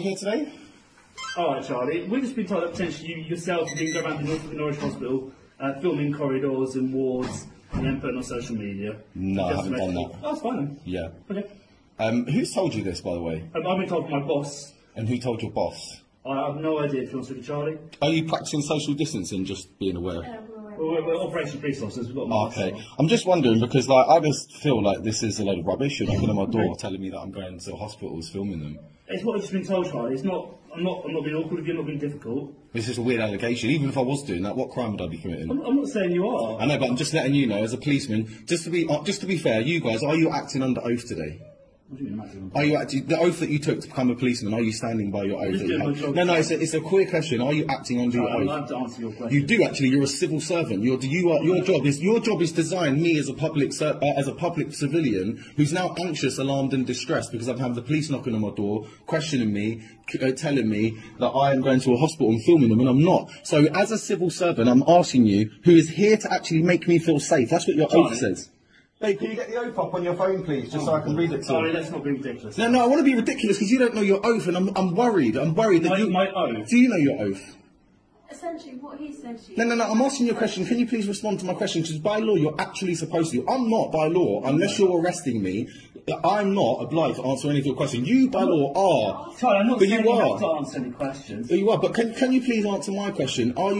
here today? All right, Charlie. We've just been told that potentially you yourself have been going around the Norwich Hospital, filming corridors and wards, and then putting on social media. No, I haven't done that. Oh, that's fine then. Yeah. Okay. Who's told you this, by the way? I've been told by my boss. And who told your boss? I have no idea, if you want to speak to Charlie. Are you practicing social distancing, just being aware? Well, we're Operation Police Officers. We've got a Okay. I'm just wondering, because I just feel like this is a load of rubbish. You're knocking on my door telling me that I'm going to hospitals filming them. It's what I've just been told, Charlie. It's not. I'm not being awkward with you. I'm not being difficult. This is a weird allegation. Even if I was doing that, what crime would I be committing? I'm not saying you are. I know, but I'm just letting you know, as a policeman, just to be fair, you guys, are you acting under oath today? What do you mean, Maximum? Are you actually, the oath that you took to become a policeman, are you standing by your oath? Just doing my job. No, it's a quick question. Are you acting under your I'm oath? allowed to answer your question. You do actually. You're a civil servant. Your job is designed me as a public civilian who's now anxious, alarmed, and distressed because I've had the police knocking on my door, questioning me, telling me that I am going to a hospital and filming them, and I'm not. So, as a civil servant, I'm asking you, who is here to actually make me feel safe. That's what your oath says. Hey, can you get the oath up on your phone, please, just so I can read it to you? Sorry, let's not be ridiculous. No, I want to be ridiculous because you don't know your oath, and I'm worried. I'm worried that My oath? Do you know your oath? Essentially, what he said to you... No, I'm asking you a question. Can you please respond to my question? Because by law, you're actually supposed to. I'm not, by law, unless you're arresting me, I'm not obliged to answer any of your questions. You, by law, are. Sorry, I'm not but saying you you are. have to answer any questions. But you are. But can you please answer my question? Are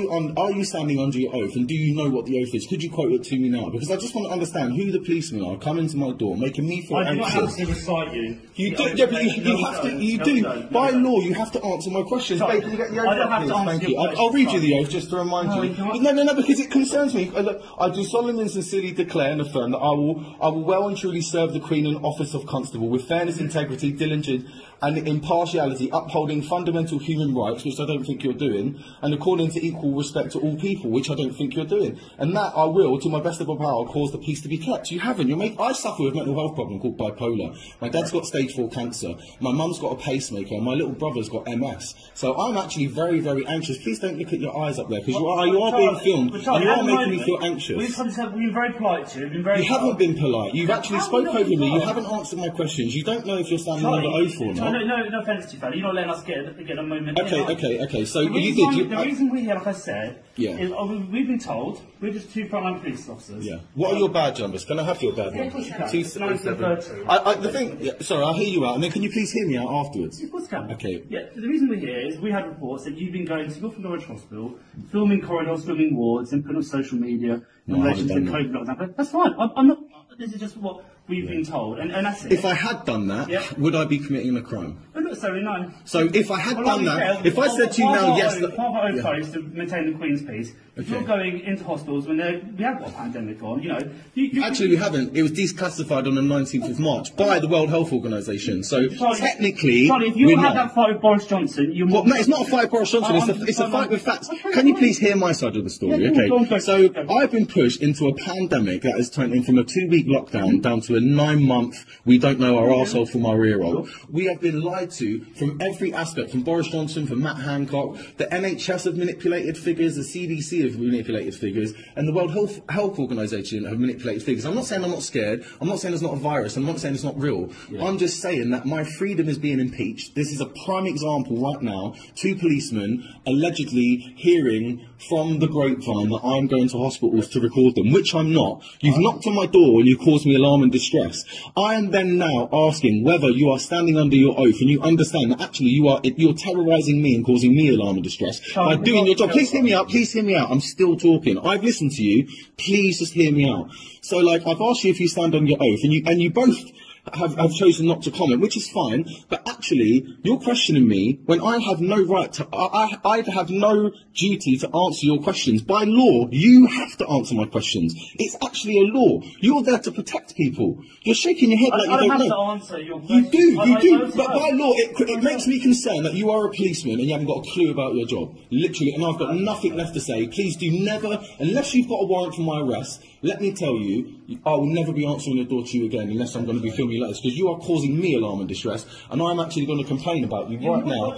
you standing under your oath, and do you know what the oath is? Could you quote it to me now? Because I just want to understand who the policemen are coming to my door, making me feel I do not anxious. have to recite you. You do, yeah, but you have to. You do. By law, you have to answer my questions. Sorry, Babe, can you get the oath I don't up, have to please? answer Thank your you. I'll read you the oath just to remind No, you. you can't. No, because it concerns me. Look, I do solemnly and sincerely declare and affirm that I will well and truly serve the Queen in office of Constable with fairness, integrity, diligence, and impartiality, upholding fundamental human rights, which I don't think you're doing, and according to equal respect to all people, which I don't think you're doing. And that I will, to my best of my power, cause the peace to be kept. You haven't. I suffer with a mental health problem called bipolar. My dad's got stage 4 cancer. My mum's got a pacemaker. My little brother's got MS. So I'm actually very, very anxious. Please don't look at your eyes up there, because you are being filmed, and you are making me feel anxious. We've been very polite to you. You haven't been polite. You've actually spoke over me. You haven't answered my questions. You don't know if you're standing under oath or not. No offence to you, fella. You're not letting us get a moment. Okay. So the reason we're here, like I said, is we've been told we're just 2 frontline police officers. Yeah. What are your badge numbers? Can I have your badge numbers? 237. Sorry, I'll hear you out, and then can you please hear me out afterwards? Of course, can. Okay. Yeah. The reason we're here is we had reports that you've been going to Norwich Hospital, filming corridors, filming wards, and putting on social media in relation to the COVID lockdown. That's fine. I'm not. This is just what we've been told, and that's it. If I had done that, would I be committing a crime? Not necessarily, no. So if I had done that, if I said to you now, yes, part of our oath is to maintain the Queen's peace. If you're going into hospitals when we have got a pandemic on, Actually, we haven't. It was declassified on the 19th of March by the World Health Organization. So technically, Charlie, if you had that fight with Boris Johnson, no, it's not a fight with Boris Johnson. It's a fight with facts. Can you please hear my side of the story? Yeah, So I've been pushed into a pandemic that has turned in from a 2-week lockdown down to a 9-month. We don't know our arsehole from our ear roll. We have been lied to from every aspect, from Boris Johnson, from Matt Hancock. The NHS have manipulated figures. The CDC have manipulated figures, and the World Health Organization have manipulated figures. I'm not saying I'm not scared. I'm not saying it's not a virus. I'm not saying it's not real. I'm just saying that my freedom is being impeached. This is a prime example right now. 2 policemen allegedly hearing from the grapevine that I'm going to hospitals to record them, which I'm not. You've knocked on my door and you've caused me alarm and distress. I am then now asking whether you are standing under your oath and you understand that actually you're terrorising me and causing me alarm and distress by doing your job. Please hear me out. Please hear me out. I'm still talking. I've listened to you. Please just hear me out. So, I've asked you if you stand on your oath, and you both have chosen not to comment, which is fine, but actually, you're questioning me when I have no right to, I have no duty to answer your questions. By law, you have to answer my questions. It's actually a law. You're there to protect people. You're shaking your head like you don't know. I don't have to answer your questions. You do, but by law, it makes me concerned that you are a policeman and you haven't got a clue about your job. Literally, and I've got nothing left to say. Please do never, unless you've got a warrant for my arrest, let me tell you, I will never be answering the door to you again unless I'm going to be filming letters, because you are causing me alarm and distress, and I'm actually going to complain about you right now.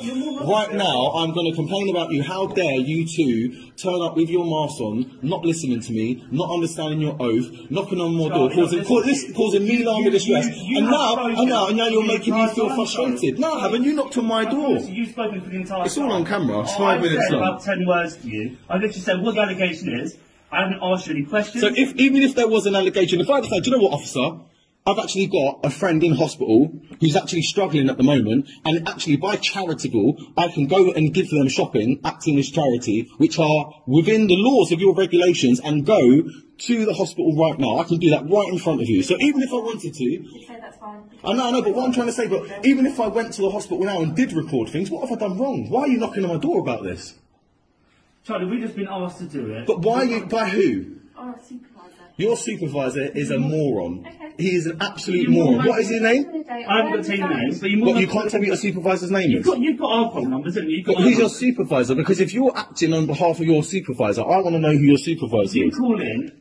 Right now, I'm going to complain about you. How dare you two turn up with your masks on, not listening to me, not understanding your oath, knocking on my door, causing me alarm and distress, and now you're making me feel frustrated. No, haven't you knocked on my door? You've spoken for the entire It's all time. on camera. It's 5 minutes I said long. about 10 words to you. I literally said what the allegation is. I haven't asked you any questions. So even if there was an allegation, if I decide, do you know what, officer? I've actually got a friend in hospital who's actually struggling at the moment, and actually by charitable, I can go and give them shopping, acting as charity, which are within the laws of your regulations, and go to the hospital right now. I can do that right in front of you. So even if I wanted to, You say that's fine. I know, but what I'm trying to say, but even if I went to the hospital now and did record things, what have I done wrong? Why are you knocking on my door about this? Charlie, we've just been asked to do it. But why are you, by who? Or a supervisor. Your supervisor is a moron. Okay. He is an absolute moron. What is his name? I haven't got to tell you names, but What, you can't tell me what your supervisor's name is? You've got our phone numbers, haven't you? But who's your supervisor? Because if you're acting on behalf of your supervisor, I want to know who your supervisor You is. call in,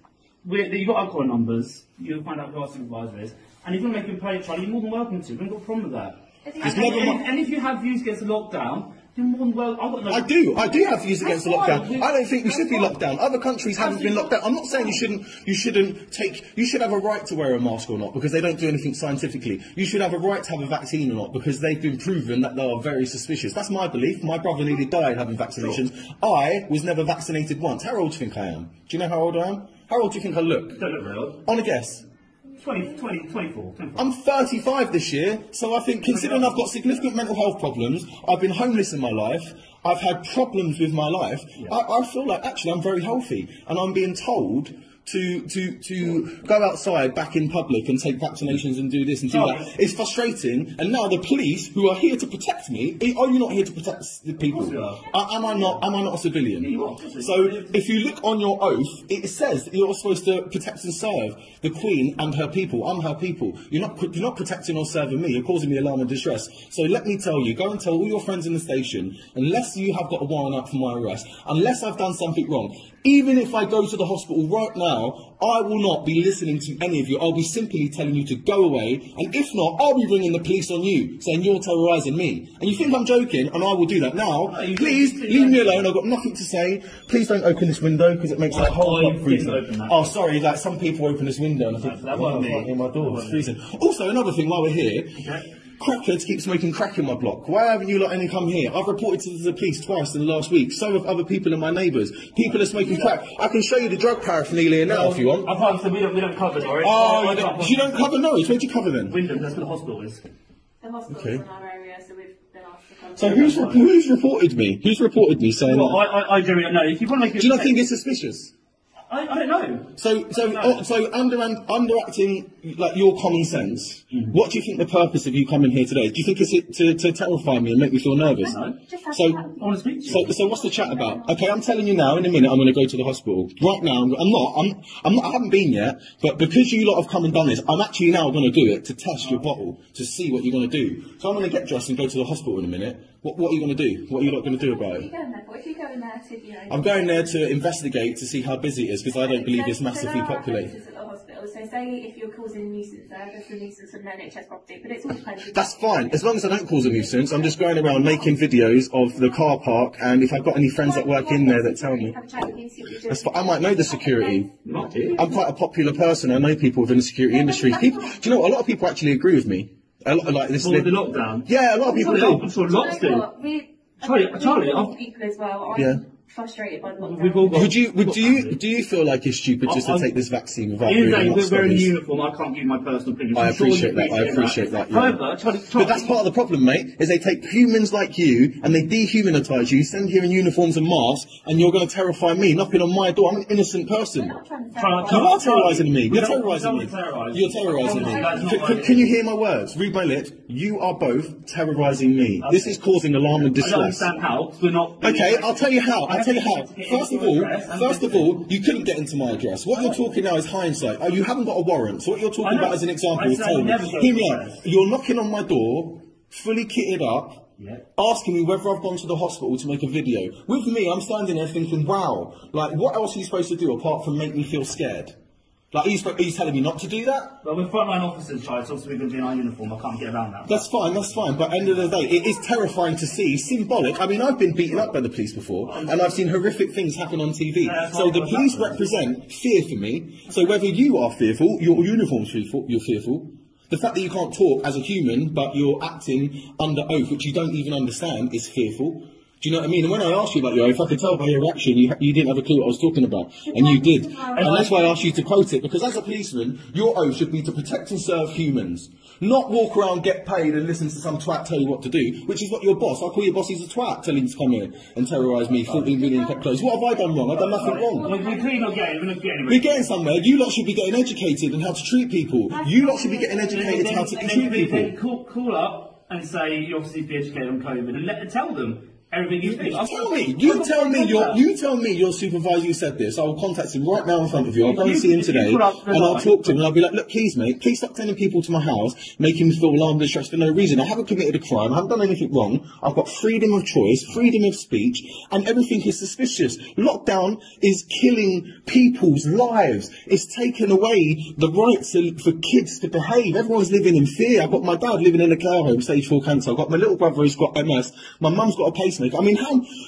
you've got our call numbers, you'll find out who our supervisor is, and if you want to make a complaint, Charlie, you're more than welcome to. We haven't got a problem with that. And if you have views against the lockdown, you're more than welcome. I do have views against the That's lockdown. fine. I don't think we should be locked down. Other countries haven't been locked down. I'm not saying you should have a right to wear a mask or not, because they don't do anything scientifically. You should have a right to have a vaccine or not, because they've been proven that they are very suspicious. That's my belief. My brother nearly died having vaccinations. I was never vaccinated once. How old do you think I am? Do you know how old I am? How old do you think I look? Don't look real. On a guess. 24. I'm 35 this year, so I think, considering I've got significant mental health problems, I've been homeless in my life, I've had problems with my life, I feel like actually I'm very healthy, and I'm being told to go outside back in public and take vaccinations and do this and do that. It's frustrating, and now the police, who are here to protect me, are you not here to protect the people? Am I not a civilian? So if you look on your oath, it says that you're supposed to protect and serve the Queen and her people. I'm her people. You're not protecting or serving me. You're causing me alarm and distress. So let me tell you, go and tell all your friends in the station, unless you have got a warrant out for my arrest, unless I've done something wrong, even if I go to the hospital right now, I will not be listening to any of you. I'll be simply telling you to go away, and if not, I'll be ringing the police on you, saying you're terrorising me. And you think I'm joking, and I will do that. Now, please, leave me alone. I've got nothing to say. Please don't open this window, because it makes that whole lot freezing. Oh, sorry, like some people open this window, and I think, I can't hear my door, it's freezing. Also, another thing while we're here, crackheads keep smoking crack in my block. Why haven't you lot any come here? I've reported to the police twice in the last week. So have other people and my neighbours. People are smoking crack. I can show you the drug paraphernalia now if you want. I've heard we don't cover Norwich. Oh, you don't cover Norwich? Where do you cover then? Wyndham, that's where the hospital is. The hospital's in our area, so we've been asked to come. So who's reported me? Who's reported me saying... Well, I generally don't know. If you want to make do you not think it's suspicious? I don't know. So underacting like your common sense. What do you think the purpose of you coming here today? Do you think it's to terrify me and make me feel nervous? No. So, I want to speak to you. so what's the chat about? Okay, I'm telling you now. In a minute, I'm going to go to the hospital. Right now, I'm not. I haven't been yet. But because you lot have come and done this, I'm actually now going to do it to test your bottle to see what you're going to do. So I'm going to get dressed and go to the hospital in a minute. What are you going to do? What are you lot going to do about it? What are you going there for? If you go in there to, I'm going there to investigate to see how busy it is, because I don't believe it's massively populated. At the hospital. So say if you're causing a nuisance there, there's a nuisance on an NHS property, but it's all depends. That's fine, as long as I don't cause a nuisance. I'm just going around making videos of the car park, and if I've got any friends that work in there that tell me, Have a chat with you, see what you're doing. that's fine. I might know the security. I'm quite a popular person. I know people within the security industry. People, do you know what? A lot of people actually agree with me. A lot, like this. For the lockdown? Yeah, a lot of people do. I'm sure lots Do you know do. what? We- Charlie, we people as well. I'm Yeah. frustrated by the lockdown. We've all got... Do you feel like it's stupid just to take this vaccine without Ian reading saying what's we're on wearing a this? uniform, I can't give you my personal opinion. I I'm sure appreciate you that. I appreciate that. Yeah. However, Charlie, But that's part of the problem, mate, is they take humans like you and they dehumanise you, send here in uniforms and masks, and you're going to terrify me, knocking on my door. I'm an innocent person. We're not trying to Charlie, You are terrorising me. You're We don't- terrorising we me. don't terrorise. You're terrorising me. That's not what it Can you is. hear my words? Read my lips. You are both terrorising me. This is causing alarm and I don't distress. understand how, 'cause we're not... Okay, I'll tell you how. First of all, you couldn't get into my address. What you're talking now is hindsight. Oh, you haven't got a warrant. So what you're talking about as an example is I terrible. never got Hear me a out. warrant. You're knocking on my door, fully kitted up, Yeah. asking me whether I've gone to the hospital to make a video. With me, I'm standing there thinking, wow, like, what else are you supposed to do apart from make me feel scared? Like, are you telling me not to do that? Well, we're frontline officers, Charlie, so obviously we're going to be in our uniform. I can't get around that. That's fine. But at the end of the day, it is terrifying to see, symbolic. I mean, I've been beaten up by the police before, and I've seen horrific things happen on TV. So the police represent fear for me. So whether you are fearful, your uniform's fearful, you're fearful. The fact that you can't talk as a human, but you're acting under oath, which you don't even understand, is fearful. Do you know what I mean? And when I asked you about your oath, I could tell by your reaction you didn't have a clue what I was talking about. And you did. And that's why I asked you to quote it. Because as a policeman, your oath should be to protect and serve humans. Not walk around, get paid and listen to some twat tell you what to do. Which is what your boss, I call your boss, he's a twat, telling him to come here and terrorise me, 14 million kept closed. What have I done wrong? I've done nothing wrong. We're clearly not getting anywhere. We're getting somewhere. You lot should be getting educated on how to treat people. You lot should be getting educated on how to treat people. Then call up and say you obviously be educated on COVID and tell them everything you think. You tell me your supervisor said this. I will contact him right now in front of you. I'll go and see him today, and I'll talk to him, and I'll be like, look, please, mate, please stop sending people to my house, making me feel alarmed and stressed for no reason. I haven't committed a crime. I haven't done anything wrong. I've got freedom of choice, freedom of speech, and everything is suspicious. Lockdown is killing people's lives. It's taken away the rights for kids to behave. Everyone's living in fear. I've got my dad living in a care home, stage 4 cancer. I've got my little brother who's got MS. My mum's got a pacemaker. I mean,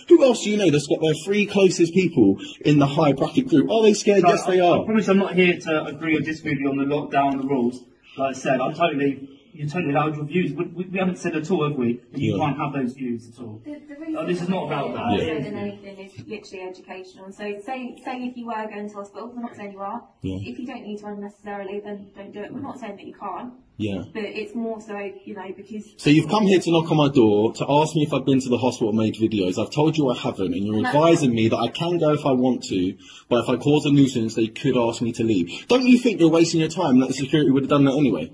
who else do you know that's got their 3 closest people in the high bracket group? Are they scared? Yes, they are. I promise I'm not here to agree or disagree with you on the lockdown and the rules. Like I said, you're totally allowed your views. We haven't said at all, have we? That you can't have those views at all. This is not about that. More than anything is literally educational. So say if you were going to hospital, we're not saying you are. If you don't need to unnecessarily, then don't do it. We're not saying that you can't. But it's more so, because... So you've come here to knock on my door to ask me if I've been to the hospital and made videos. I've told you I haven't, and you're advising me that I can go if I want to, but if I cause a nuisance, they could ask me to leave. Don't you think you're wasting your time, that the security would have done that anyway?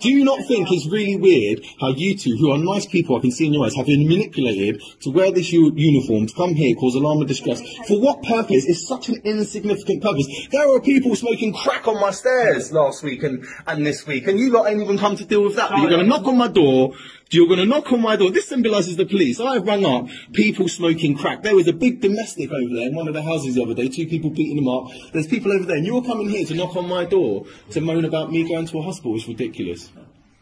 Do you not think it's really weird how you two, who are nice people, I can see in your eyes, have been manipulated to wear this uniform, to come here, cause alarm and distress? For what purpose? It's such an insignificant purpose. There are people smoking crack on my stairs last week and this week, and you lot ain't even come to deal with that. But you're going to knock on my door. You're going to knock on my door. This symbolises the police. I rang up people smoking crack. There was a big domestic over there in one of the houses the other day. 2 people beating them up. There's people over there. And you're coming here to knock on my door to moan about me going to a hospital. It's ridiculous.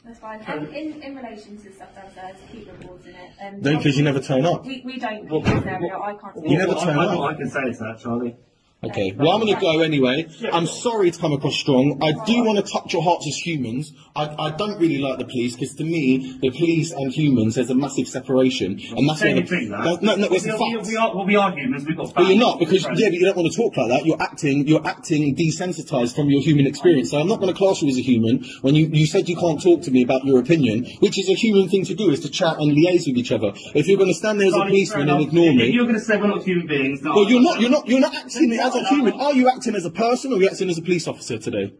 That's fine. And in relation to stuff downstairs, keep reporting it. Don't, because you never turn up. We don't in this area. I can't. You never turn up. What I can say is that, Charlie. Okay, well, I'm going to go anyway. I'm sorry to come across strong. I do want to touch your hearts as humans. I don't really like the police, because to me, the police and humans, there's a massive separation. And that's No, it's a fact. We are humans, we've got... But you're not, because, but you don't want to talk like that. You're acting desensitised from your human experience. So I'm not going to class you as a human when you said you can't talk to me about your opinion, which is a human thing to do, is to chat and liaise with each other. If you're going to stand there as a policeman and ignore me... If you're going to say we're not human beings... Well, you're not acting as a human. Are you acting as a person, or are you acting as a police officer today?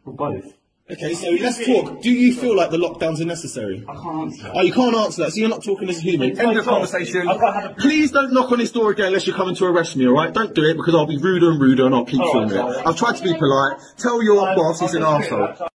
Well, both. Okay, so let's talk. Do you feel like the lockdowns are necessary? I can't answer that. Oh, you can't answer that, so you're not talking as a human. End of conversation. Please don't knock on this door again unless you're coming to arrest me, alright? Don't do it, because I'll be ruder and ruder and I'll keep filming it. I've tried to be polite. Tell your boss he's an arsehole.